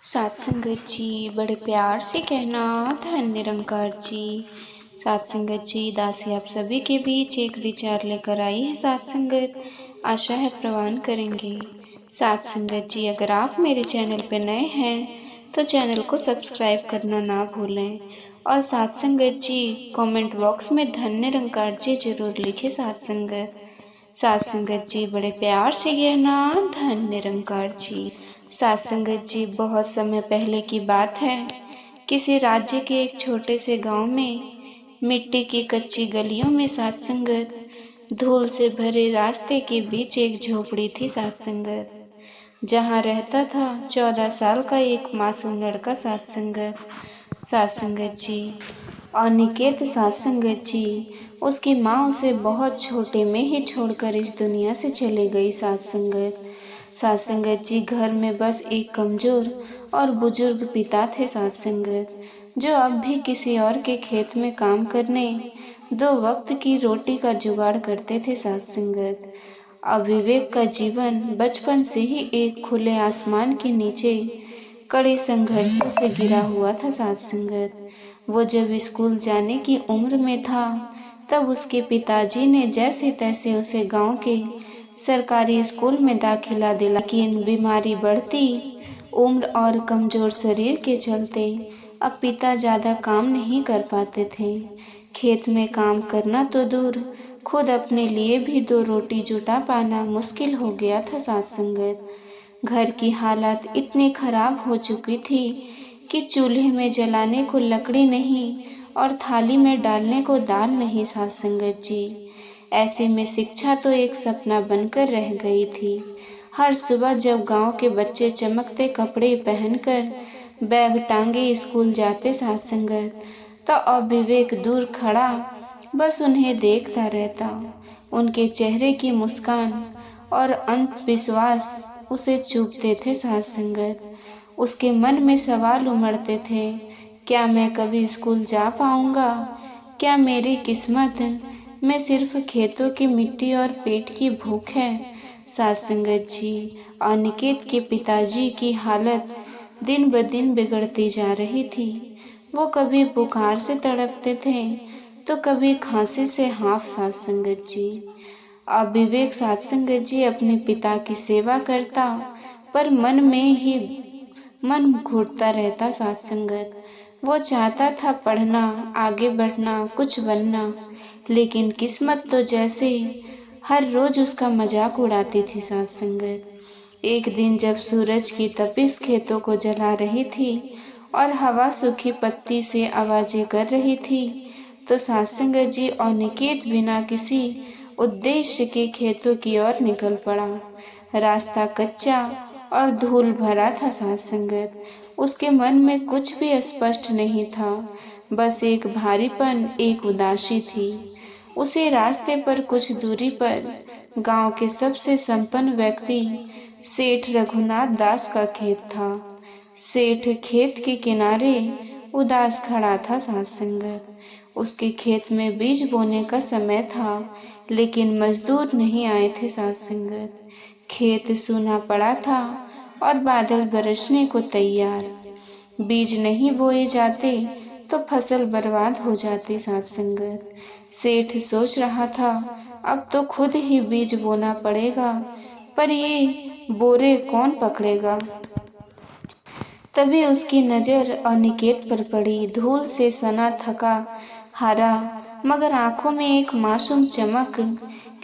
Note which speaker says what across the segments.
Speaker 1: साथ संगत जी बड़े प्यार से कहना धन निरंकार जी। साथ संगत जी दासी आप सभी के बीच एक विचार लेकर आई है। साथ संगत आशा है प्रवान करेंगे। साथ संगत जी अगर आप मेरे चैनल पर नए हैं तो चैनल को सब्सक्राइब करना ना भूलें और साथ संगत जी कमेंट बॉक्स में धन निरंकार जी जरूर लिखें। साथ संगत जी बड़े प्यार से कहना धन निरंकार जी। साथ संगत जी बहुत समय पहले की बात है। किसी राज्य के एक छोटे से गांव में मिट्टी की कच्ची गलियों में साथ संगत धूल से भरे रास्ते के बीच एक झोपड़ी थी साथ संगत, जहाँ रहता था 14 साल का एक मासूम लड़का साथ संगत जी अनिकेत। साथ संगत जी उसकी माँ उसे बहुत छोटे में ही छोड़कर इस दुनिया से चले गई। साथ संगत जी घर में बस एक कमजोर और बुजुर्ग पिता थे साथ संगत, जो अब भी किसी और के खेत में काम करने 2 वक्त की रोटी का जुगाड़ करते थे साथ संगत। अविवेक का जीवन बचपन से ही एक खुले आसमान के नीचे कड़े संघर्षों से घिरा हुआ था साथ संगत। वो जब स्कूल जाने की उम्र में था तब उसके पिताजी ने जैसे तैसे उसे गांव के सरकारी स्कूल में दाखिला दिला, लेकिन बीमारी बढ़ती उम्र और कमजोर शरीर के चलते अब पिता ज़्यादा काम नहीं कर पाते थे। खेत में काम करना तो दूर, खुद अपने लिए भी 2 रोटी जुटा पाना मुश्किल हो गया था साथ संगत। घर की हालत इतनी खराब हो चुकी थी कि चूल्हे में जलाने को लकड़ी नहीं और थाली में डालने को दाल नहीं साथ संगत जी। ऐसे में शिक्षा तो एक सपना बनकर रह गई थी। हर सुबह जब गांव के बच्चे चमकते कपड़े पहनकर बैग टांगे स्कूल जाते साथ संगत, तो अविवेक दूर खड़ा बस उन्हें देखता रहता। उनके चेहरे की मुस्कान और अंधविश्वास उसे चुभते थे साथ संगत। उसके मन में सवाल उमड़ते थे, क्या मैं कभी स्कूल जा पाऊंगा? क्या मेरी किस्मत में सिर्फ खेतों की मिट्टी और पेट की भूख है? साथ संगत जी अनिकेत के पिताजी की हालत दिन ब दिन बिगड़ती जा रही थी। वो कभी बुखार से तड़पते थे तो कभी खांसी से हाँफ साथ संगत जी। अब विवेक साथ संगत जी अपने पिता की सेवा करता, पर मन में ही मन घुटता रहता साथ संगत। वो चाहता था पढ़ना, आगे बढ़ना, कुछ बनना, लेकिन किस्मत तो जैसे हर रोज उसका मजाक उड़ाती थी साथ संगत। एक दिन जब सूरज की तपिश खेतों को जला रही थी और हवा सूखी पत्ती से आवाजें कर रही थी, तो साथ संगत जी अनिकेत बिना किसी उद्देश्य के खेतों की ओर निकल पड़ा। रास्ता कच्चा और धूल भरा था साथ संगत। उसके मन में कुछ भी स्पष्ट नहीं था, बस एक भारीपन, एक उदासी थी। उसी रास्ते पर कुछ दूरी पर गांव के सबसे संपन्न व्यक्ति सेठ रघुनाथ दास का खेत था। सेठ खेत के किनारे उदास खड़ा था साथ संगत। उसके खेत में बीज बोने का समय था, लेकिन मजदूर नहीं आए थे साथ संगत। खेत सूना पड़ा था और बादल बरसने को तैयार। बीज नहीं बोए जाते तो फसल बर्बाद हो जाती साथ संगत। सेठ सोच रहा था, अब तो खुद ही बीज बोना पड़ेगा, पर ये बोरे कौन पकड़ेगा? तभी उसकी नजर अनिकेत पर पड़ी। धूल से सना थका हारा मगर आंखों में एक मासूम चमक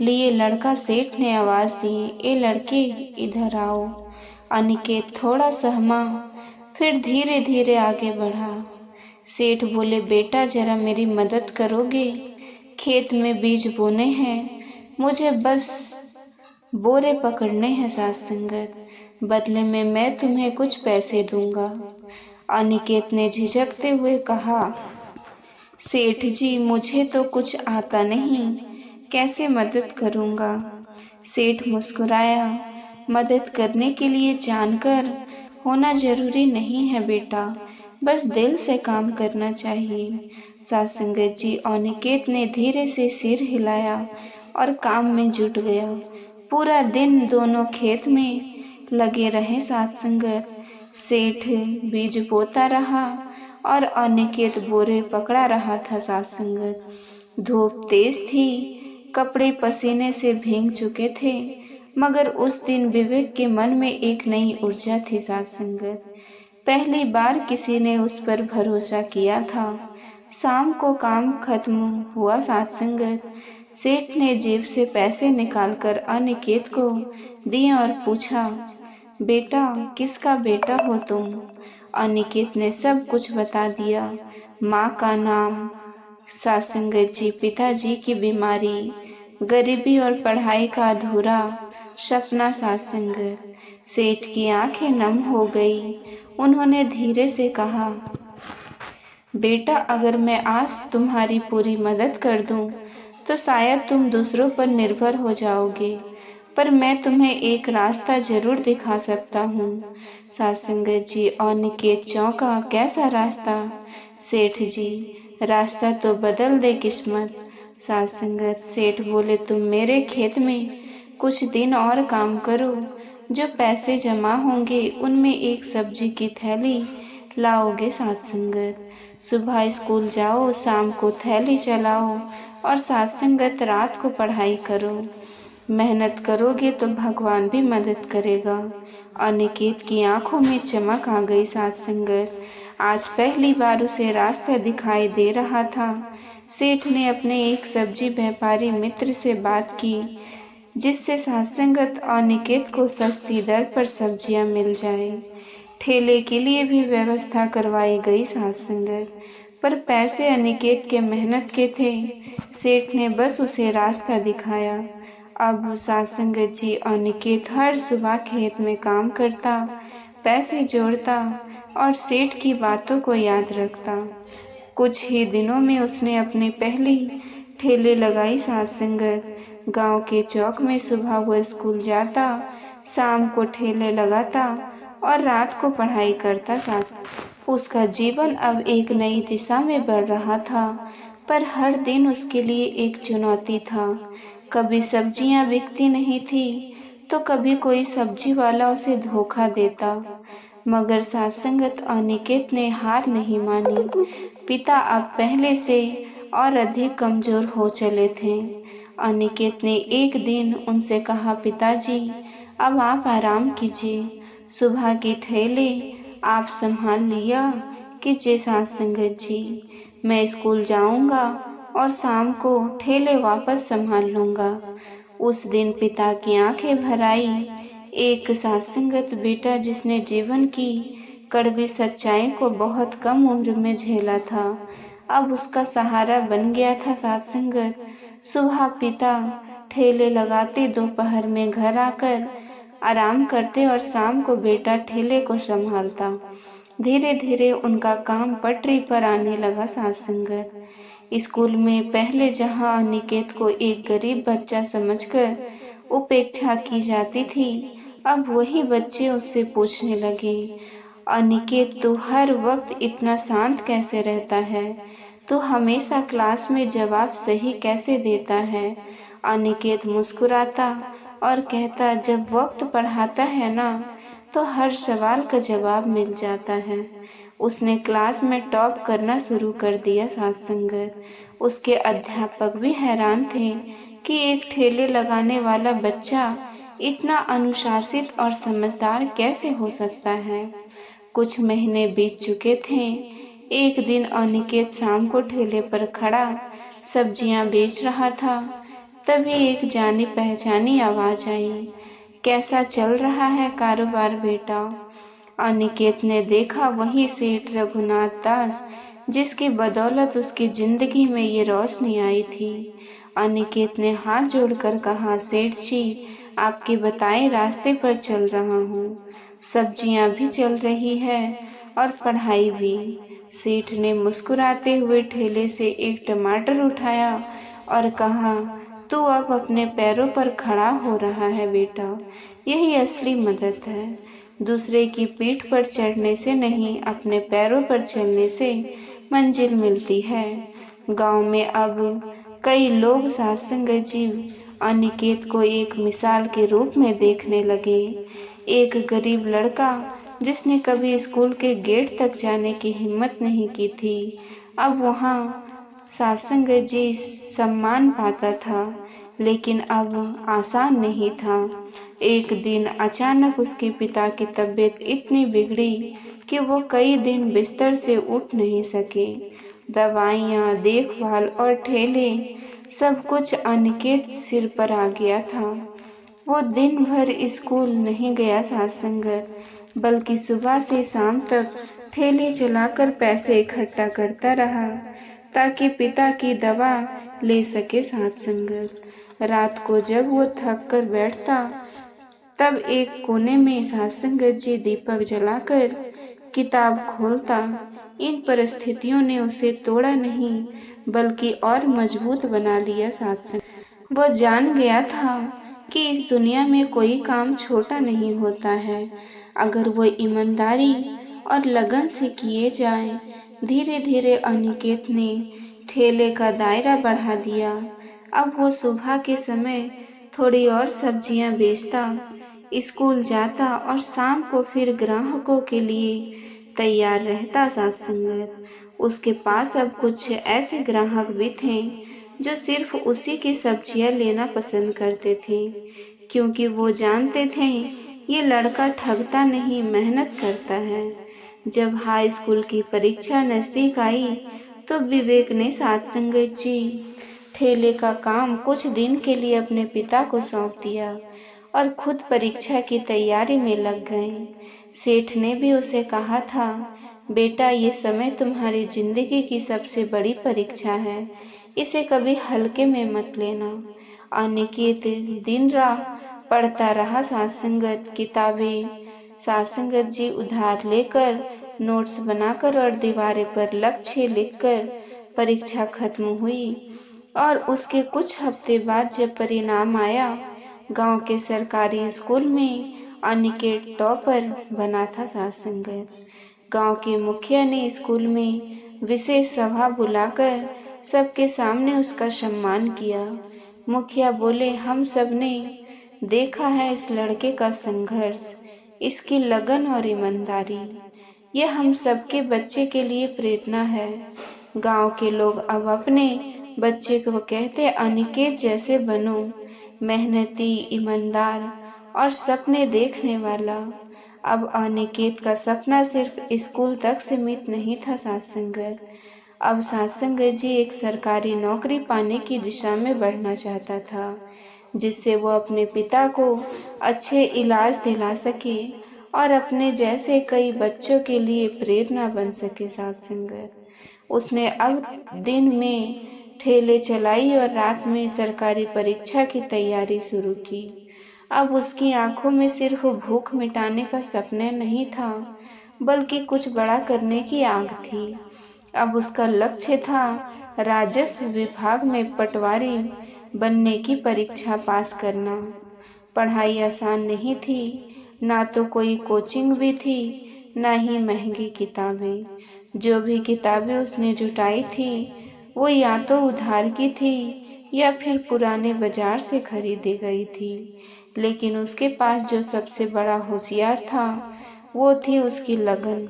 Speaker 1: लिए लड़का सेठ ने आवाज दी, ए लड़के इधर आओ। अनिकेत थोड़ा सहमा, फिर धीरे धीरे आगे बढ़ा। सेठ बोले, बेटा जरा मेरी मदद करोगे? खेत में बीज बोने हैं, मुझे बस बोरे पकड़ने हैं साथ संगत, बदले में मैं तुम्हें कुछ पैसे दूंगा। अनिकेत ने झिझकते हुए कहा, सेठ जी मुझे तो कुछ आता नहीं, कैसे मदद करूंगा? सेठ मुस्कुराया, मदद करने के लिए जानकर होना जरूरी नहीं है बेटा, बस दिल से काम करना चाहिए। साथ संगत जी अनिकेत ने धीरे से सिर हिलाया और काम में जुट गया। पूरा दिन दोनों खेत में लगे रहे साथ संगत। सेठ बीज बोता रहा और अनिकेत बोरे पकड़ा रहा था। साथ संगत, धूप तेज थी, कपड़े पसीने से भीग चुके थे, मगर उस दिन विवेक के मन में एक नई ऊर्जा थी। साथ संगत, पहली बार किसी ने उस पर भरोसा किया था। शाम को काम खत्म हुआ। साथ संगत, सेठ ने जेब से पैसे निकालकर अनिकेत को दिए और पूछा, बेटा, किसका बेटा हो तुम? अनिकेत ने सब कुछ बता दिया। माँ का नाम, साथ संगत जी, पिताजी की बीमारी, गरीबी और पढ़ाई का अधूरा सपना। साथ संगत, सेठ की आंखें नम हो गई। उन्होंने धीरे से कहा, बेटा, अगर मैं आज तुम्हारी पूरी मदद कर दूं, तो शायद तुम दूसरों पर निर्भर हो जाओगे, पर मैं तुम्हें एक रास्ता जरूर दिखा सकता हूँ। साथ संगत जी, अनिकेत चौंका। कैसा रास्ता? सेठ जी, रास्ता तो बदल दे किस्मत। साथ संगत, सेठ बोले, तुम मेरे खेत में कुछ दिन और काम करो, जो पैसे जमा होंगे उनमें एक सब्जी की थैली लाओगे। साथ संगत, सुबह स्कूल जाओ, शाम को थैली चलाओ और साथ संगत रात को पढ़ाई करो। मेहनत करोगे तो भगवान भी मदद करेगा। अनिकेत की आंखों में चमक आ गई। साथ संगत, आज पहली बार उसे रास्ता दिखाई दे रहा था। सेठ ने अपने एक सब्जी व्यापारी मित्र से बात की, जिससे साथ संगत अनिकेत को सस्ती दर पर सब्जियां मिल जाए। ठेले के लिए भी व्यवस्था करवाई गई। साथ संगत, पर पैसे अनिकेत के मेहनत के थे। सेठ ने बस उसे रास्ता दिखाया। अब साथ संगत जी, अनिकेत हर सुबह खेत में काम करता, पैसे जोड़ता और सेठ की बातों को याद रखता। कुछ ही दिनों में उसने अपनी पहली ठेले लगाई। साथ संगत, गांव के चौक में सुबह वो स्कूल जाता, शाम को ठेले लगाता और रात को पढ़ाई करता। साथ उसका जीवन अब एक नई दिशा में बढ़ रहा था, पर हर दिन उसके लिए एक चुनौती था। कभी सब्जियां बिकती नहीं थी, तो कभी कोई सब्जी वाला उसे धोखा देता, मगर साथ संगत, अनिकेत ने हार नहीं मानी। पिता अब पहले से और अधिक कमजोर हो चले थे। अनिकेत ने एक दिन उनसे कहा, पिताजी, अब आप आराम कीजिए, सुबह की ठेले आप संभाल लिया कीजिए। साथ संगत जी, मैं स्कूल जाऊंगा और शाम को ठेले वापस संभाल लूंगा। उस दिन पिता की आंखें भर आई। एक साथ संगत बेटा जिसने जीवन की कड़वी सच्चाई को बहुत कम उम्र में झेला था, अब उसका सहारा बन गया था। साथ संगत, सुबह पिता ठेले लगाते, दोपहर में घर आकर आराम करते और शाम को बेटा ठेले को संभालता। धीरे धीरे उनका काम पटरी पर आने लगा। साथ संगत, स्कूल में पहले जहां अनिकेत को एक गरीब बच्चा समझकर उपेक्षा की जाती थी, अब वही बच्चे उससे पूछने लगे, अनिकेत, तू हर वक्त इतना शांत कैसे रहता है? तू हमेशा क्लास में जवाब सही कैसे देता है? अनिकेत मुस्कुराता और कहता, जब वक्त पढ़ाता है ना, तो हर सवाल का जवाब मिल जाता है। उसने क्लास में टॉप करना शुरू कर दिया। साथ संगत, उसके अध्यापक भी हैरान थे कि एक ठेले लगाने वाला बच्चा इतना अनुशासित और समझदार कैसे हो सकता है। कुछ महीने बीत चुके थे। एक दिन अनिकेत शाम को ठेले पर खड़ा सब्जियां बेच रहा था। तभी एक जानी पहचानी आवाज आई, कैसा चल रहा है कारोबार बेटा? अनिकेत ने देखा वही सेठ रघुनाथ दास, जिसकी बदौलत उसकी जिंदगी में ये रोशनी आई थी। अनिकेत ने हाथ जोड़कर कहा, सेठ जी, आपके बताए रास्ते पर चल रहा हूँ। सब्जियां भी चल रही है और पढ़ाई भी। सेठ ने मुस्कुराते हुए ठेले से एक टमाटर उठाया और कहा, तू अब अपने पैरों पर खड़ा हो रहा है बेटा, यही असली मदद है। दूसरे की पीठ पर चढ़ने से नहीं, अपने पैरों पर चलने से मंजिल मिलती है। गांव में अब कई लोग सत्संग जीव अनिकेत को एक मिसाल के रूप में देखने लगे। एक गरीब लड़का जिसने कभी स्कूल के गेट तक जाने की हिम्मत नहीं की थी, अब वहाँ सत्संग जी सम्मान पाता था। लेकिन अब आसान नहीं था। एक दिन अचानक उसके पिता की तबीयत इतनी बिगड़ी कि वो कई दिन बिस्तर से उठ नहीं सके। दवाइयाँ, देखभाल और ठेले, सब कुछ अनिकेत सिर पर आ गया था। वो दिन भर स्कूल नहीं गया सत्संगत, बल्कि सुबह से शाम तक ठेले चलाकर पैसे इकट्ठा करता रहा ताकि पिता की दवा ले सके सत्संगत। रात को जब वो थक कर बैठता, तब एक कोने में सत्संगत जी दीपक जलाकर किताब खोलता। इन परिस्थितियों ने उसे तोड़ा नहीं, बल्कि और मजबूत बना लिया सत्संग। वो जान गया था कि इस दुनिया में कोई काम छोटा नहीं होता है, अगर वो ईमानदारी और लगन से किए जाए। धीरे धीरे अनिकेत ने ठेले का दायरा बढ़ा दिया। अब वो सुबह के समय थोड़ी और सब्जियां बेचता, स्कूल जाता और शाम को फिर ग्राहकों के लिए तैयार रहता सत्संगत। उसके पास अब कुछ ऐसे ग्राहक भी थे जो सिर्फ उसी की सब्जियां लेना पसंद करते थे, क्योंकि वो जानते थे ये लड़का ठगता नहीं, मेहनत करता है। जब हाई स्कूल की परीक्षा नजदीक आई तो विवेक ने सत्संगत जी ठेले का काम कुछ दिन के लिए अपने पिता को सौंप दिया और खुद परीक्षा की तैयारी में लग गए। सेठ ने भी उसे कहा था, बेटा, ये समय तुम्हारी जिंदगी की सबसे बड़ी परीक्षा है, इसे कभी हल्के में मत लेना। अनिकेत दिन रात पढ़ता रहा सत्संगत किताबें। सत्संगत जी उधार लेकर, नोट्स बनाकर और दीवारें पर लक्ष्य लिखकर परीक्षा खत्म हुई। और उसके कुछ हफ्ते बाद जब परिणाम आया, गांव के सरकारी स्कूल में अनिकेत टॉपर बना था सत्संगत। गांव के मुखिया ने स्कूल में विशेष सभा बुलाकर सबके सामने उसका सम्मान किया। मुखिया बोले, हम सब ने देखा है इस लड़के का संघर्ष, इसकी लगन और ईमानदारी। यह हम सबके बच्चे के लिए प्रेरणा है। गांव के लोग अब अपने बच्चे को कहते, अनिकेत जैसे बनो, मेहनती, ईमानदार और सपने देखने वाला। अब अनिकेत का सपना सिर्फ स्कूल तक सीमित नहीं था सत्संगत। अब सत्संगत जी एक सरकारी नौकरी पाने की दिशा में बढ़ना चाहता था, जिससे वो अपने पिता को अच्छे इलाज दिला सके और अपने जैसे कई बच्चों के लिए प्रेरणा बन सके सत्संगत। उसने अब दिन में ठेले चलाई और रात में सरकारी परीक्षा की तैयारी शुरू की। अब उसकी आंखों में सिर्फ भूख मिटाने का सपना नहीं था, बल्कि कुछ बड़ा करने की आग थी। अब उसका लक्ष्य था राजस्व विभाग में पटवारी बनने की परीक्षा पास करना। पढ़ाई आसान नहीं थी, ना तो कोई कोचिंग भी थी, ना ही महंगी किताबें। जो भी किताबें उसने जुटाई थी वो या तो उधार की थी या फिर पुराने बाजार से खरीदी गई थी। लेकिन उसके पास जो सबसे बड़ा होशियार था वो थी उसकी लगन।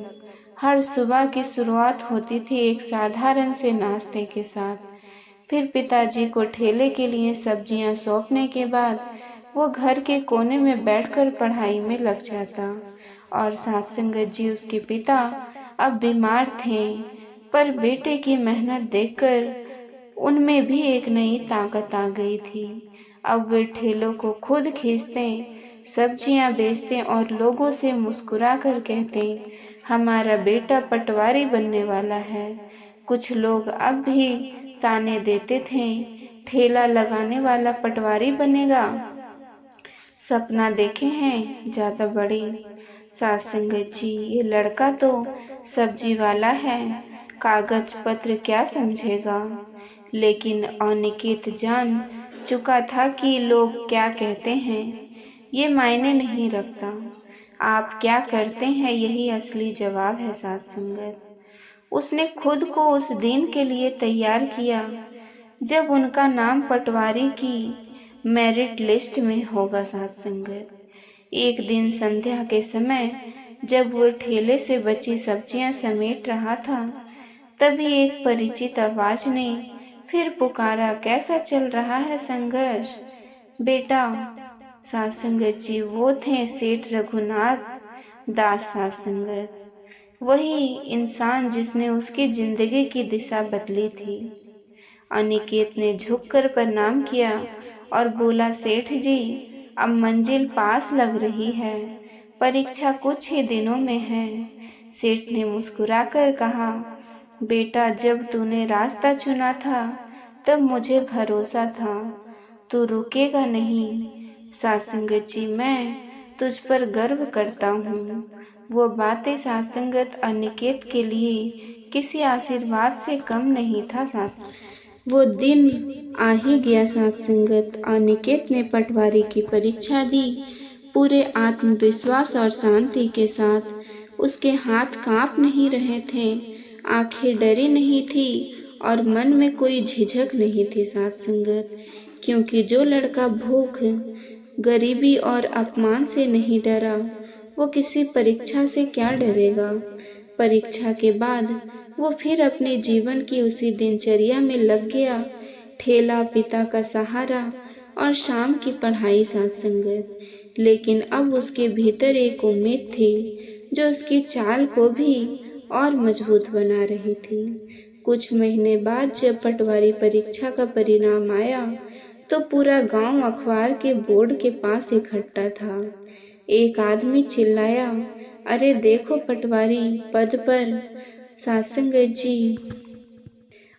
Speaker 1: हर सुबह की शुरुआत होती थी एक साधारण से नाश्ते के साथ। फिर पिताजी को ठेले के लिए सब्जियां सौंपने के बाद वो घर के कोने में बैठकर पढ़ाई में लग जाता। और सत्संगत जी, उसके पिता, अब बीमार थे, पर बेटे की मेहनत देखकर उनमें भी एक नई ताकत आ गई थी। अब वे ठेलों को खुद खींचते, सब्जियां बेचते और लोगों से मुस्कुरा कर कहते, हमारा बेटा पटवारी बनने वाला है। कुछ लोग अब भी ताने देते थे, ठेला लगाने वाला पटवारी बनेगा, सपना देखे हैं ज्यादा बड़े। सत्संगत जी, ये लड़का तो सब्जी वाला है, कागज पत्र क्या समझेगा। लेकिन अनिकेत जान चुका था कि लोग क्या कहते हैं ये मायने नहीं रखता, आप क्या करते हैं यही असली जवाब है सत्संगत। उसने खुद को उस दिन के लिए तैयार किया जब उनका नाम पटवारी की मेरिट लिस्ट में होगा सत्संगत। एक दिन संध्या के समय जब वो ठेले से बची सब्जियां समेट रहा था, तभी एक परिचित आवाज ने फिर पुकारा, कैसा चल रहा है संघर्ष बेटा? साथ संगत जी, वो थे सेठ रघुनाथ दास साथ संगत, वही इंसान जिसने उसकी जिंदगी की दिशा बदली थी। अनिकेत ने झुककर प्रणाम किया और बोला, सेठ जी, अब मंजिल पास लग रही है, परीक्षा कुछ ही दिनों में है। सेठ ने मुस्कुराकर कहा, बेटा, जब तूने रास्ता चुना था तब मुझे भरोसा था तू रुकेगा नहीं। सात्संगत जी, मैं तुझ पर गर्व करता हूँ। वो बातें सात्संगत अनिकेत के लिए किसी आशीर्वाद से कम नहीं था। वो दिन आ ही गया सात्संगत। अनिकेत ने पटवारी की परीक्षा दी पूरे आत्मविश्वास और शांति के साथ। उसके हाथ कांप नहीं रहे थे, आंखें डरी नहीं थी और मन में कोई झिझक नहीं थी सात्संगत, क्योंकि जो लड़का भूख, गरीबी और अपमान से नहीं डरा, वो किसी परीक्षा से क्या डरेगा। परीक्षा के बाद वो फिर अपने जीवन की उसी दिनचर्या में लग गया। ठेला, पिता का सहारा और शाम की पढ़ाई सात्संगत। लेकिन अब उसके भीतर एक उम्मीद थी जो उसकी चाल को भी और मजबूत बना रही थी। कुछ महीने बाद जब पटवारी परीक्षा का परिणाम आया तो पूरा गांव अखबार के बोर्ड के पास इकट्ठा था। एक आदमी चिल्लाया, अरे देखो, पटवारी पद पर सात्संगत जी,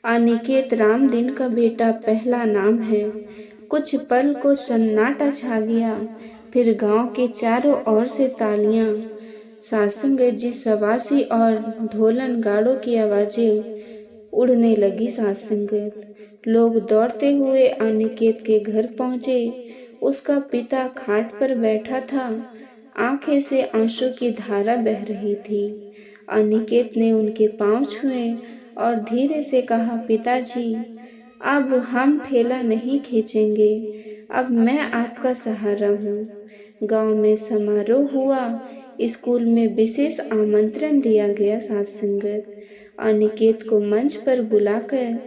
Speaker 1: अनिकेत रामदीन का बेटा पहला नाम है। कुछ पल को सन्नाटा छा गया, फिर गांव के चारों ओर से तालियां, सात्संगत जी, शबाशी और ढोलन गाड़ों की आवाजें उड़ने लगी। सात्संगत लोग दौड़ते हुए अनिकेत के घर पहुंचे। उसका पिता खाट पर बैठा था, आंखें से आंसू की धारा बह रही थी। अनिकेत ने उनके पांव छुए और धीरे से कहा, पिताजी, अब हम ठेला नहीं खींचेंगे, अब मैं आपका सहारा हूँ। गांव में समारोह हुआ, स्कूल में विशेष आमंत्रण दिया गया। सात्संगत अनिकेत को मंच पर बुलाकर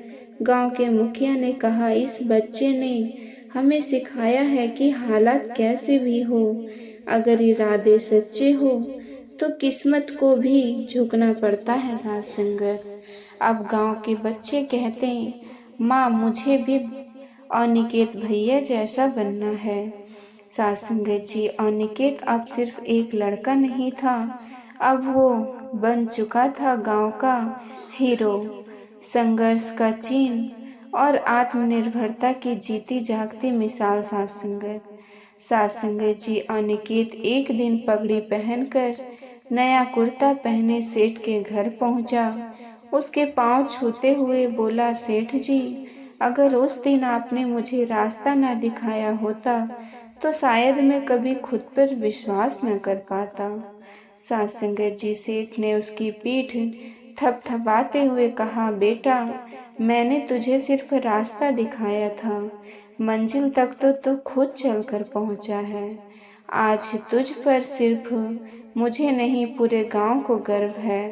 Speaker 1: गांव के मुखिया ने कहा, इस बच्चे ने हमें सिखाया है कि हालात कैसे भी हो, अगर इरादे सच्चे हो तो किस्मत को भी झुकना पड़ता है। सात्संगत अब गांव के बच्चे कहते, माँ, मुझे भी अनिकेत भैया जैसा बनना है। सात्संगत जी, अनिकेत अब सिर्फ एक लड़का नहीं था, अब वो बन चुका था गांव का हीरो, संघर्ष का चिन्ह और आत्मनिर्भरता की जीती जागती मिसाल। सात्संगत जी, अनिकेत एक दिन पगड़ी पहनकर नया कुर्ता पहने सेठ के घर पहुंचा। उसके पांव छूते हुए बोला, सेठ जी, अगर उस दिन आपने मुझे रास्ता न दिखाया होता तो शायद मैं कभी खुद पर विश्वास न कर पाता। सात्संगत जी, सेठ ने उसकी पीठ थपथपाते हुए कहा, बेटा, मैंने तुझे सिर्फ रास्ता दिखाया था, मंजिल तक तो खुद चलकर पहुंचा है। आज तुझ पर सिर्फ मुझे नहीं, पूरे गांव को गर्व है।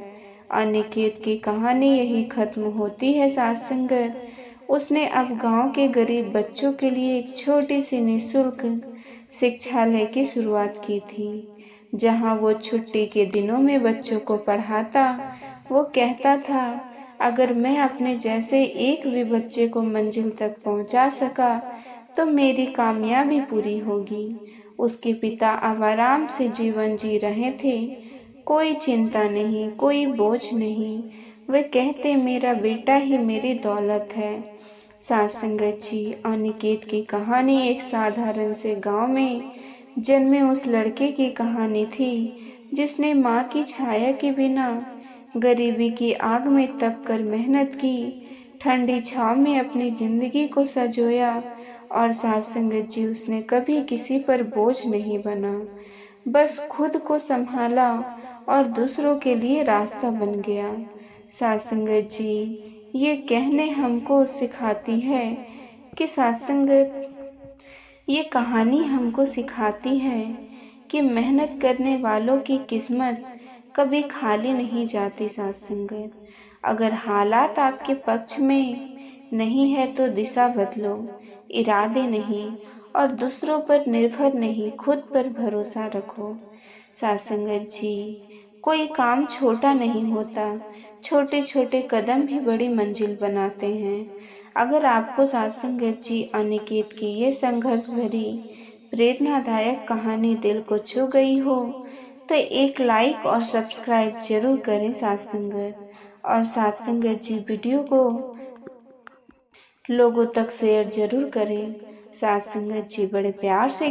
Speaker 1: अनिकेत की कहानी यही खत्म होती है। सात्संगत उसने अब गांव के गरीब बच्चों के लिए एक छोटी सी निःशुल्क शिक्षालय की शुरुआत की थी, जहां वो छुट्टी के दिनों में बच्चों को पढ़ाता। वो कहता था, अगर मैं अपने जैसे एक भी बच्चे को मंजिल तक पहुंचा सका तो मेरी कामयाबी पूरी होगी। उसके पिता अब आराम से जीवन जी रहे थे, कोई चिंता नहीं, कोई बोझ नहीं। वे कहते, मेरा बेटा ही मेरी दौलत है। सात्संगत जी, अनिकेत की कहानी एक साधारण से गांव में जन्मे उस लड़के की कहानी थी, जिसने माँ की छाया के बिना गरीबी की आग में तपकर मेहनत की, ठंडी छांव में अपनी जिंदगी को सजोया। और सात्संगत जी, उसने कभी किसी पर बोझ नहीं बना, बस खुद को संभाला और दूसरों के लिए रास्ता बन गया। सात्संगत जी, ये कहने हमको सिखाती है कि ये कहानी हमको सिखाती है कि मेहनत करने वालों की किस्मत कभी खाली नहीं जाती साथ संगत। अगर हालात आपके पक्ष में नहीं है तो दिशा बदलो, इरादे नहीं और दूसरों पर निर्भर नहीं, खुद पर भरोसा रखो। साथ संगत जी, कोई काम छोटा नहीं होता, छोटे छोटे कदम ही बड़ी मंजिल बनाते हैं। अगर आपको साथ संगत जी अनिकेत की ये संघर्ष भरी प्रेरणादायक कहानी दिल को छू गई हो तो एक लाइक और सब्सक्राइब जरूर करें साथ संगत। और साथ संगत जी वीडियो को लोगों तक शेयर जरूर करें। साथ संगत जी बड़े प्यार से